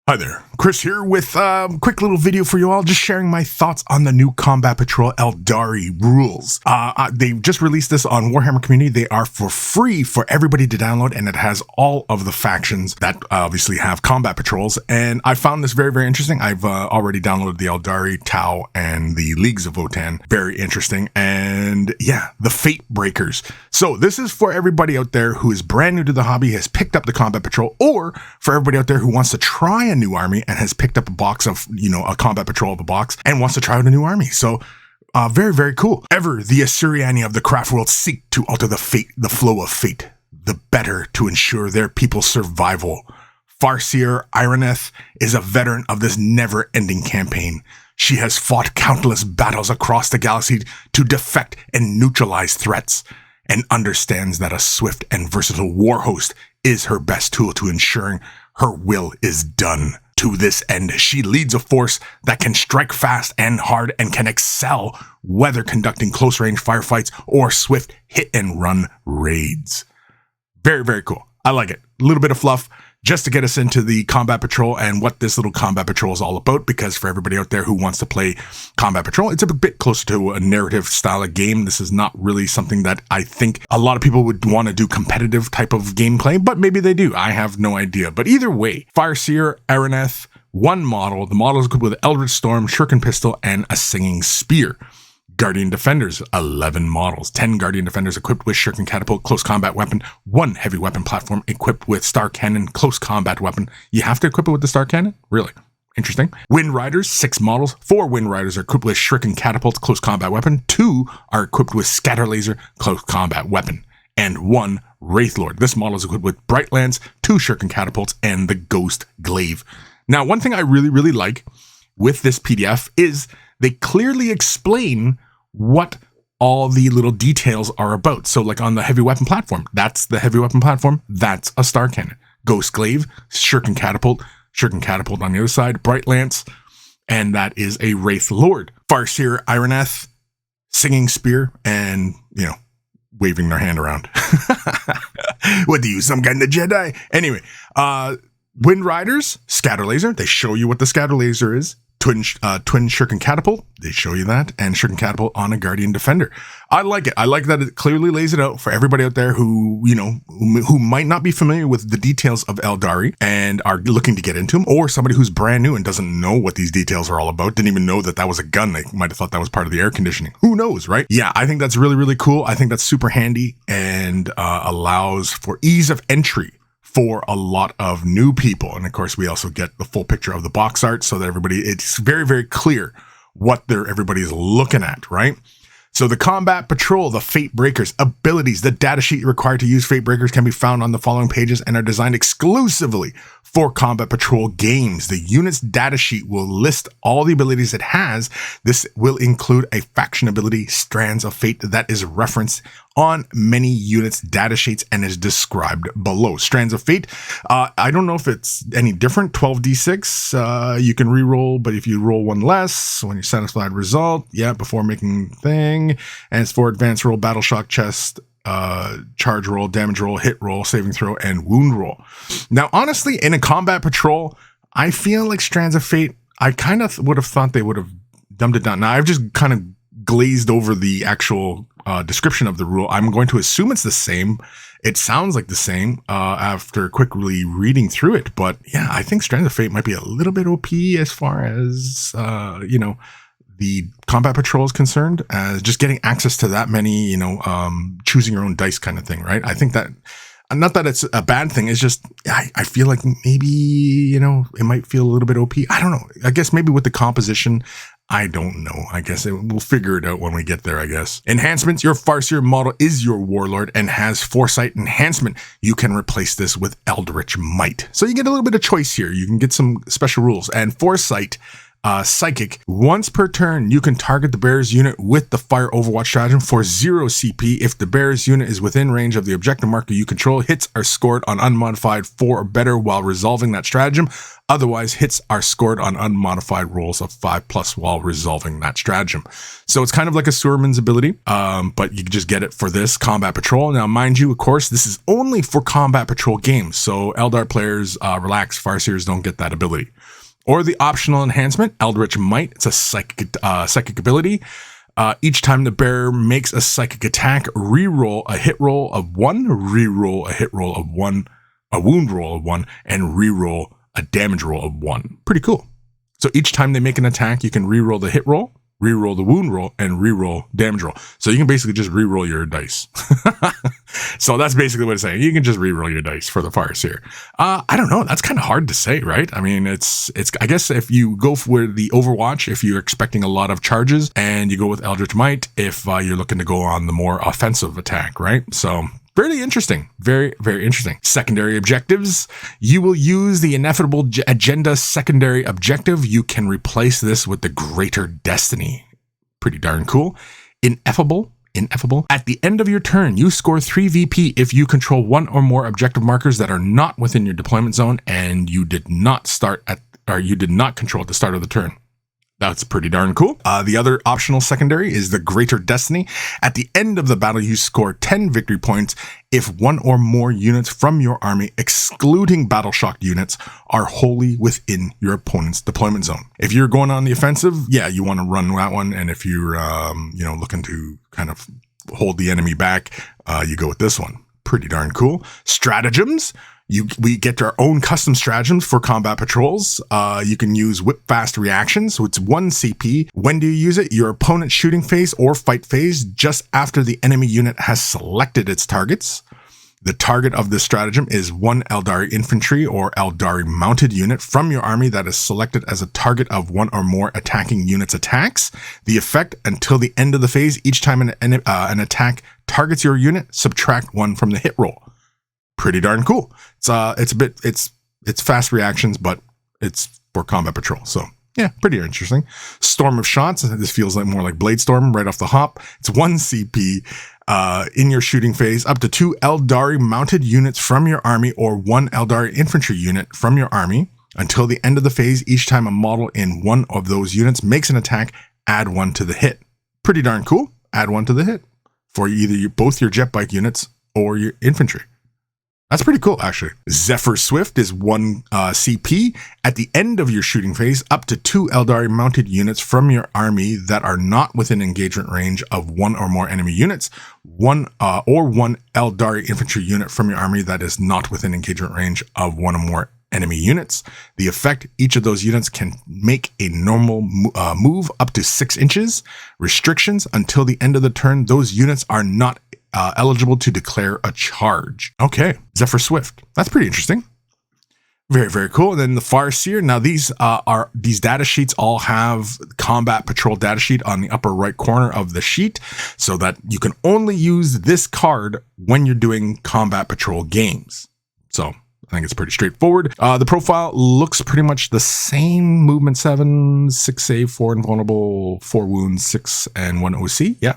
Hi there, Chris here with a quick little video for you all, just sharing my thoughts on the new Combat Patrol Aeldari rules. They've just released this on Warhammer Community. They are for free for everybody to download, and it has all of the factions that obviously have combat patrols, and I found this very, very interesting. I've already downloaded the Aeldari, Tau, and the Leagues of Votann. Very interesting, and yeah, the Fate Breakers. So this is for everybody out there who is brand new to the hobby, has picked up the Combat Patrol, or for everybody out there who wants to try a new army and has picked up a box of, a combat patrol of a box and wants to try out a new army. So very, very cool. Ever the Assyriani of the craft world seek to alter the flow of fate, the better to ensure their people's survival. Farseer Ironeth is a veteran of this never-ending campaign. She has fought countless battles across the galaxy to defect and neutralize threats, and understands that a swift and versatile war host is her best tool to ensuring her will is done. To this end, she leads a force that can strike fast and hard and can excel whether conducting close-range firefights or swift hit-and-run raids. Very, very cool. I like it. A little bit of fluff just to get us into the Combat Patrol and what this little Combat Patrol is all about, because for everybody out there who wants to play Combat Patrol, it's a bit closer to a narrative style of game. This is not really something that I think a lot of people would want to do competitive type of gameplay, but maybe they do. I have no idea. But either way, Farseer Ironeth, one model. The model is equipped with Eldritch Storm, Shuriken Pistol, and a Singing Spear. Guardian Defenders, 11 models, 10 Guardian Defenders equipped with Shuriken Catapult, close combat weapon, 1 heavy weapon platform equipped with Star Cannon, close combat weapon. You have to equip it with the Star Cannon? Really? Interesting. Wind Riders, 6 models, 4 Wind Riders are equipped with Shuriken Catapult, close combat weapon, 2 are equipped with Scatter Laser, close combat weapon, and 1 Wraith Lord. This model is equipped with Bright Lance, 2 Shuriken Catapults, and the Ghost Glaive. Now, one thing I really, really like with this PDF is they clearly explain what all the little details are about. So like on the heavy weapon platform, that's the heavy weapon platform, that's a Star Cannon. Ghost Glaive, Shuriken Catapult on the other side, Bright Lance, and that is a Wraith Lord. Farseer Ironeth, Singing Spear, and, waving their hand around. What do you, some kind of Jedi? Anyway, Wind Riders, Scatter Laser, they show you what the Scatter Laser is. Twin Shuriken Catapult, they show you that, and Shuriken Catapult on a Guardian Defender. I like it. I like that it clearly lays it out for everybody out there who, who might not be familiar with the details of Aeldari and are looking to get into them, or somebody who's brand new and doesn't know what these details are all about, didn't even know that that was a gun. They might have thought that was part of the air conditioning. Who knows, right? Yeah, I think that's really, really cool. I think that's super handy and allows for ease of entry for a lot of new people. And of course, we also get the full picture of the box art so that it's very, very clear what everybody's looking at, right? So the Combat Patrol, the Fate Breakers, abilities, the datasheet required to use Fate Breakers can be found on the following pages and are designed exclusively for Combat Patrol games. The unit's datasheet will list all the abilities it has. This will include a faction ability, Strands of Fate, that is referenced on many units' datasheets and is described below. Strands of Fate, I don't know if it's any different. 12d6, you can reroll, but if you roll one less when you're satisfied result, before making thing, and it's for advanced roll, battle shock, chest, charge roll, damage roll, hit roll, saving throw, and wound roll. Now, honestly, in a Combat Patrol, I feel like Strands of Fate, I kind of would have thought they would have dumbed it down. Now, I've just kind of glazed over the actual description of the rule. I'm going to assume it's the same. It sounds like the same after quickly reading through it. But yeah, I think Strands of Fate might be a little bit OP as far as, the Combat Patrol is concerned, as just getting access to that many, choosing your own dice kind of thing, right? I think that, not that it's a bad thing, it's just, I feel like maybe, it might feel a little bit OP. I don't know. I guess maybe with the composition, I don't know. I guess we'll figure it out when we get there, I guess. Enhancements. Your Farseer model is your Warlord and has Foresight enhancement. You can replace this with Eldritch Might. So you get a little bit of choice here. You can get some special rules. And Foresight Psychic. Once per turn, you can target the bearer's unit with the Fire Overwatch stratagem for 0 CP. If the bearer's unit is within range of the objective marker you control, hits are scored on unmodified 4 or better while resolving that stratagem. Otherwise, hits are scored on unmodified rolls of 5+ while resolving that stratagem. So it's kind of like a Sewerman's ability, but you can just get it for this Combat Patrol. Now, mind you, of course, this is only for Combat Patrol games, so Eldar players, relax, Farseers don't get that ability. Or the optional enhancement, Eldritch Might. It's a psychic ability. Each time the bearer makes a psychic attack, reroll a hit roll of 1, reroll a hit roll of 1, a wound roll of 1, and reroll a damage roll of 1. Pretty cool. So each time they make an attack, you can reroll the hit roll, reroll the wound roll, and reroll damage roll. So you can basically just reroll your dice. So that's basically what it's saying. You can just reroll your dice for the Farseer. I don't know. That's kind of hard to say, right? I mean, it's. I guess if you go for the Overwatch, if you're expecting a lot of charges, and you go with Eldritch Might, if you're looking to go on the more offensive attack, right? So really interesting. Very, very interesting. Secondary objectives. You will use the Ineffable Agenda secondary objective. You can replace this with the Greater Destiny. Pretty darn cool. Ineffable. At the end of your turn, you score 3 VP if you control 1 or more objective markers that are not within your deployment zone and you did not control at the start of the turn. That's pretty darn cool. The other optional secondary is the Greater Destiny. At the end of the battle, you score 10 victory points if 1 or more units from your army, excluding battle shocked units, are wholly within your opponent's deployment zone. If you're going on the offensive, yeah, you want to run that one. And if you're, looking to kind of hold the enemy back, you go with this one. Pretty darn cool. Stratagems. We get our own custom stratagems for combat patrols. You can use whip fast reactions, so it's 1 CP. When do you use it? Your opponent's shooting phase or fight phase, just after the enemy unit has selected its targets. The target of this stratagem is 1 Aeldari infantry or Aeldari mounted unit from your army that is selected as a target of 1 or more attacking units' attacks. The effect, until the end of the phase, each time an attack targets your unit, subtract 1 from the hit roll. Pretty darn cool. It's fast reactions, but it's for combat patrol. So yeah, pretty interesting. Storm of Shots. This feels like more like Blade Storm right off the hop. It's 1 CP in your shooting phase. Up to 2 Aeldari mounted units from your army or 1 Aeldari infantry unit from your army. Until the end of the phase, each time a model in one of those units makes an attack, add 1 to the hit. Pretty darn cool. Add 1 to the hit for either both your jet bike units or your infantry. That's pretty cool, actually. Zephyr Swift is 1 CP. At the end of your shooting phase, up to 2 Aeldari mounted units from your army that are not within engagement range of 1 or more enemy units, 1 Aeldari infantry unit from your army that is not within engagement range of 1 or more enemy units. The effect, each of those units can make a normal move up to 6 inches. Restrictions, until the end of the turn, those units are not eligible to declare a charge. Okay, Zephyr Swift. That's pretty interesting. Very, very cool. And then the Farseer. Now these data sheets all have combat patrol data sheet on the upper right corner of the sheet, so that you can only use this card when you're doing combat patrol games. So I think it's pretty straightforward. The profile looks pretty much the same. Movement 7, 6 save, 4 invulnerable, 4 wounds, 6 and 1 OC. Yeah.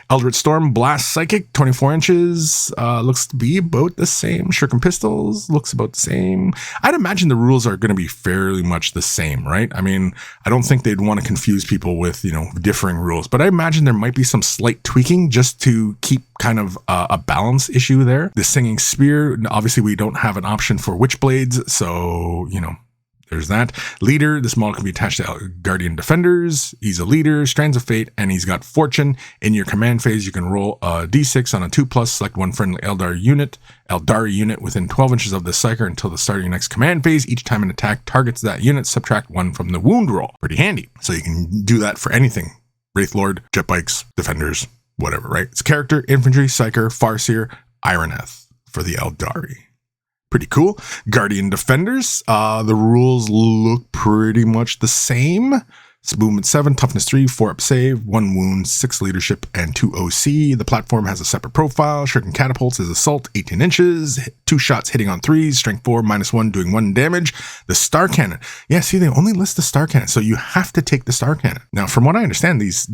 Eldritch Storm, Blast Psychic, 24 inches. Looks to be about the same. Shuriken Pistols looks about the same. I'd imagine the rules are going to be fairly much the same, right? I mean, I don't think they'd want to confuse people with, differing rules, but I imagine there might be some slight tweaking just to keep kind of a balance issue there. The Singing Spear, obviously we don't have an option for Witchblades, so, there's that. Leader, this model can be attached to Guardian Defenders. He's a leader, Strands of Fate, and he's got Fortune. In your command phase, you can roll a d6 on a 2+, select 1 friendly Aeldari unit within 12 inches of the psyker until the start of your next command phase. Each time an attack targets that unit, subtract 1 from the wound roll. Pretty handy. So you can do that for anything. Wraith Lord, jet bikes, defenders, whatever, right? It's character, infantry, psyker, Farseer, Ironeth for the Aeldari. Pretty cool. Guardian Defenders. The rules look pretty much the same. It's movement 7, toughness 3, 4 up save, 1 wound, 6 leadership, and 2 OC. The platform has a separate profile. Shuriken catapults is assault, 18 inches, 2 shots hitting on 3s, strength 4, -1, doing 1 damage. The star cannon. Yeah, see, they only list the star cannon, so you have to take the star cannon. Now, from what I understand, these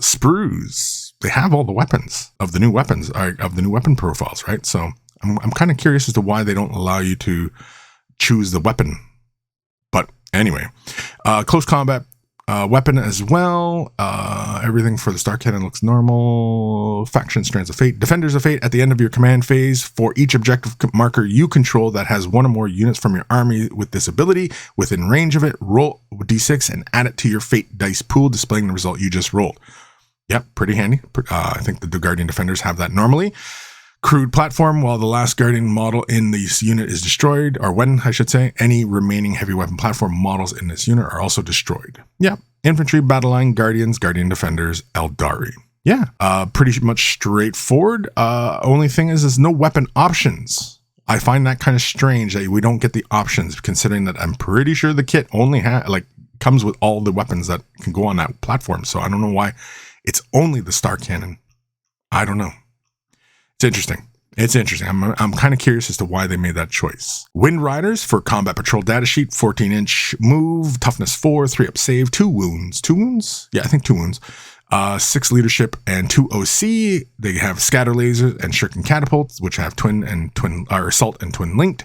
sprues, they have all the weapons of the new weapons, of the new weapon profiles, right? So I'm kind of curious as to why they don't allow you to choose the weapon. But anyway, close combat weapon as well. Everything for the star cannon looks normal. Faction strands of fate. Defenders of fate. At the end of your command phase, for each objective marker you control that has 1 or more units from your army with this ability within range of it, roll d6 and add it to your fate dice pool, displaying the result you just rolled. Yep, pretty handy. I think the Guardian Defenders have that normally. Crude platform. While the last Guardian model in this unit is destroyed, or when I should say, any remaining heavy weapon platform models in this unit are also destroyed. Yeah. Infantry, battle line, Guardians, Guardian Defenders, Aeldari. Yeah. Pretty much straightforward. Only thing is there's no weapon options. I find that kind of strange that we don't get the options, considering that I'm pretty sure the kit only comes with all the weapons that can go on that platform. So I don't know why it's only the star cannon. I don't know. It's interesting. It's interesting. I'm kind of curious as to why they made that choice. Wind Riders for Combat Patrol datasheet, 14-inch move, toughness 4, 3 up save, 2 wounds. 2 wounds? Yeah, I think 2 wounds. 6 leadership and 2 OC. They have scatter lasers and shuriken catapults, which have assault and twin linked.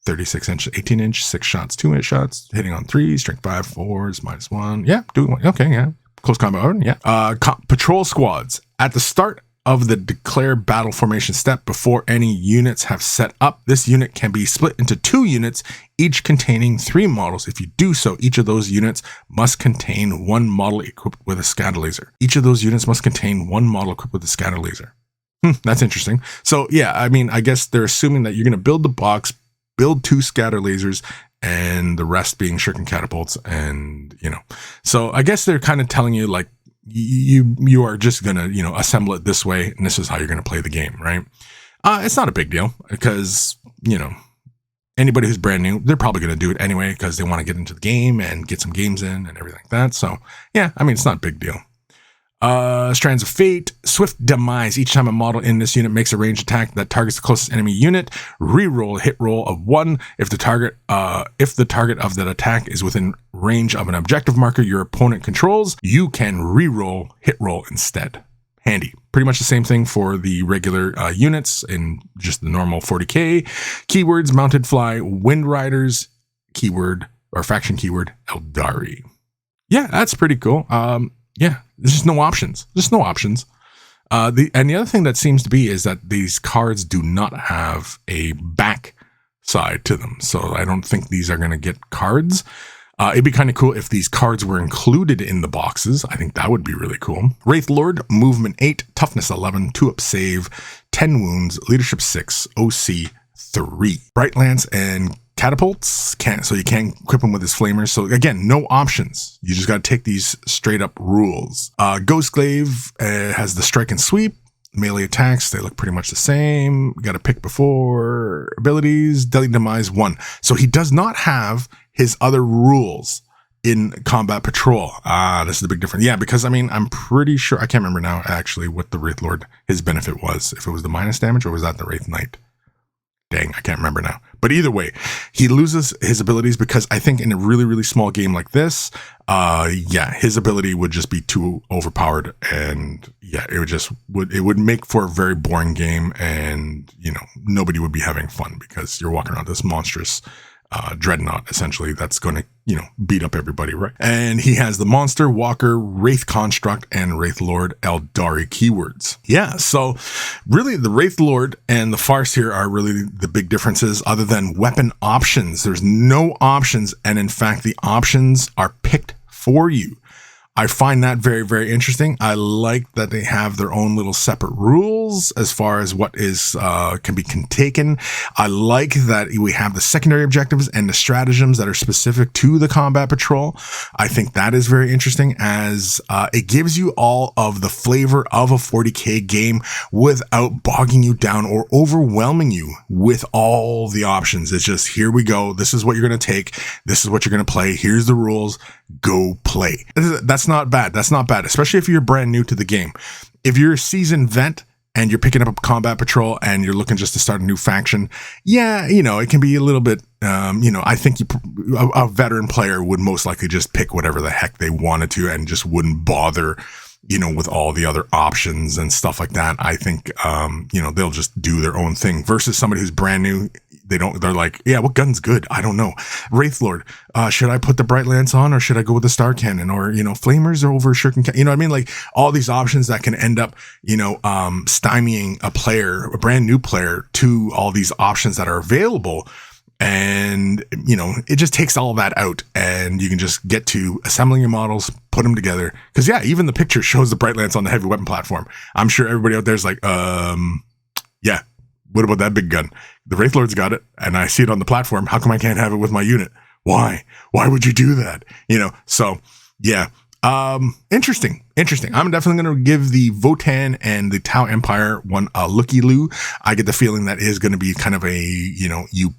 36-inch, 18-inch, 6 shots, 2 shots, hitting on 3, strength 5, 4s, -1. Yeah, doing one. Okay, yeah. Close combat weapon, yeah. Patrol squads. At the start of the declare battle formation step, before any units have set up, this unit can be split into 2 units, each containing 3 models. If you do so, each of those units must contain 1 model equipped with a scatter laser. Each of those units must contain 1 model equipped with a scatter laser. That's interesting. So yeah, I mean, I guess they're assuming that you're going to build the box, build 2 scatter lasers, and the rest being shuriken catapults, and so I guess they're kind of telling you, like, you are just gonna assemble it this way, and this is how you're gonna play the game, right? It's not a big deal, because anybody who's brand new, they're probably gonna do it anyway because they want to get into the game and get some games in and everything like that. So yeah, I mean, it's not a big deal. Strands of Fate, swift demise. Each time a model in this unit makes a ranged attack that targets the closest enemy unit, reroll a hit roll of 1. If the target of that attack is within range of an objective marker your opponent controls, you can reroll hit roll instead. Handy. Pretty much the same thing for the regular units in just the normal 40k. Keywords: Mounted Fly, Wind Riders, keyword or faction keyword Aeldari. Yeah, that's pretty cool. Yeah, there's just no options. There's no options. The other thing that seems to be is that these cards do not have a back side to them. So I don't think these are going to get cards. It'd be kind of cool if these cards were included in the boxes. I think that would be really cool. Wraith Lord, movement 8, toughness 11, 2 up save, 10 wounds, leadership 6, OC 3. Bright Lance and catapults so you can't equip them with his flamers. So again, no options. You just got to take these straight up rules. Ghostglaive has the strike and sweep. Melee attacks, they look pretty much the same. We got to pick before abilities. Deadly Demise 1. So he does not have his other rules in Combat Patrol. This is the big difference. Yeah, because I mean, I'm pretty sure, I can't remember now actually what the Wraith Lord, his benefit was. If it was the minus damage or was that the Wraith Knight? Dang, I can't remember now. But either way, he loses his abilities because I think in a really, really small game like this, yeah, his ability would just be too overpowered, and yeah, it would make for a very boring game, and nobody would be having fun because you're walking around this monstrous dreadnought essentially that's going to beat up everybody, right? And he has the monster, walker, wraith construct, and wraith lord Aeldari keywords. Yeah, so really the wraith lord and the farce here are really the big differences, other than weapon options. There's no options, and in fact the options are picked for you. I find that very, very interesting. I like that they have their own little separate rules as far as what is can be taken. I like that we have the secondary objectives and the stratagems that are specific to the Combat Patrol. I think that is very interesting, as it gives you all of the flavor of a 40k game without bogging you down or overwhelming you with all the options. It's just, here we go. This is what you're going to take. This is what you're going to play. Here's the rules. go play. That's not bad. That's not bad, especially if you're brand new to the game. If you're a seasoned vet and you're picking up a combat patrol and you're looking just to start a new faction, yeah, you know, it can be a little bit, you know, I think a veteran player would most likely just pick whatever the heck they wanted to and just wouldn't bother, you know, with all the other options and stuff like that. I think, you know, they'll just do their own thing versus somebody who's brand new. They're like, yeah, what gun's good? I don't know. Wraithlord, should I put the Bright Lance on or should I go with the Star Cannon or, you know, Flamers over Shuriken? You know what I mean? Like all these options that can end up, you know, stymieing a player, a brand new player to all these options that are available. And, you know, it just takes all that out and you can just get to assembling your models, put them together. Cause yeah, even the picture shows the Bright Lance on the heavy weapon platform. I'm sure everybody out there is like, yeah, what about that big gun? The Wraithlord's got it and I see it on the platform. How come I can't have it with my unit? Why would you do that? You know? So yeah. Interesting. I'm definitely going to give the Votann and the Tau Empire one a looky-loo. I get the feeling that is going to be kind of a, you know, you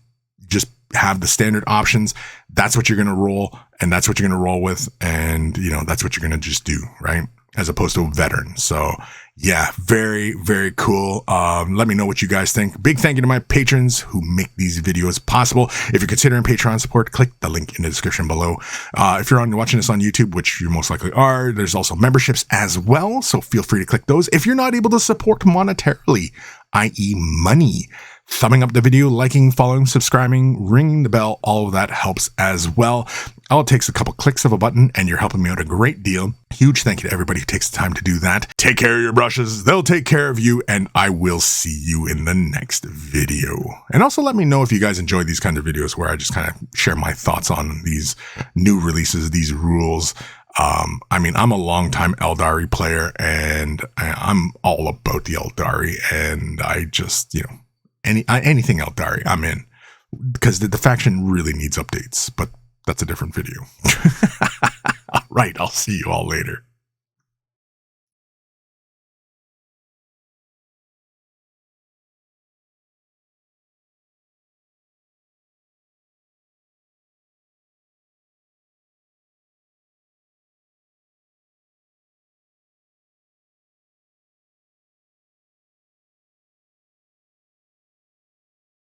just have the standard options. That's what you're going to roll and that's what you're going to roll with. And, you know, that's what you're going to just do, right? As opposed to a veteran. So yeah, very, very cool. Let me know what you guys think. Big thank you to my patrons who make these videos possible. If you're considering Patreon support, click the link in the description below. If you're watching this on YouTube, which you most likely are, there's also memberships as well. So feel free to click those. If you're not able to support monetarily, i.e. money, thumbing up the video, liking, following, subscribing, ringing the bell, all of that helps as well. All it takes a couple clicks of a button and you're helping me out a great deal. Huge thank you to everybody who takes the time to do that. Take care of your brushes. They'll take care of you and I will see you in the next video. And also let me know if you guys enjoy these kind of videos where I just kind of share my thoughts on these new releases, these rules. I mean, I'm a longtime Aeldari player and I'm all about the Aeldari and I just, you know, anything Aeldari I'm in because the faction really needs updates, but that's a different video. All right, I'll see you all later.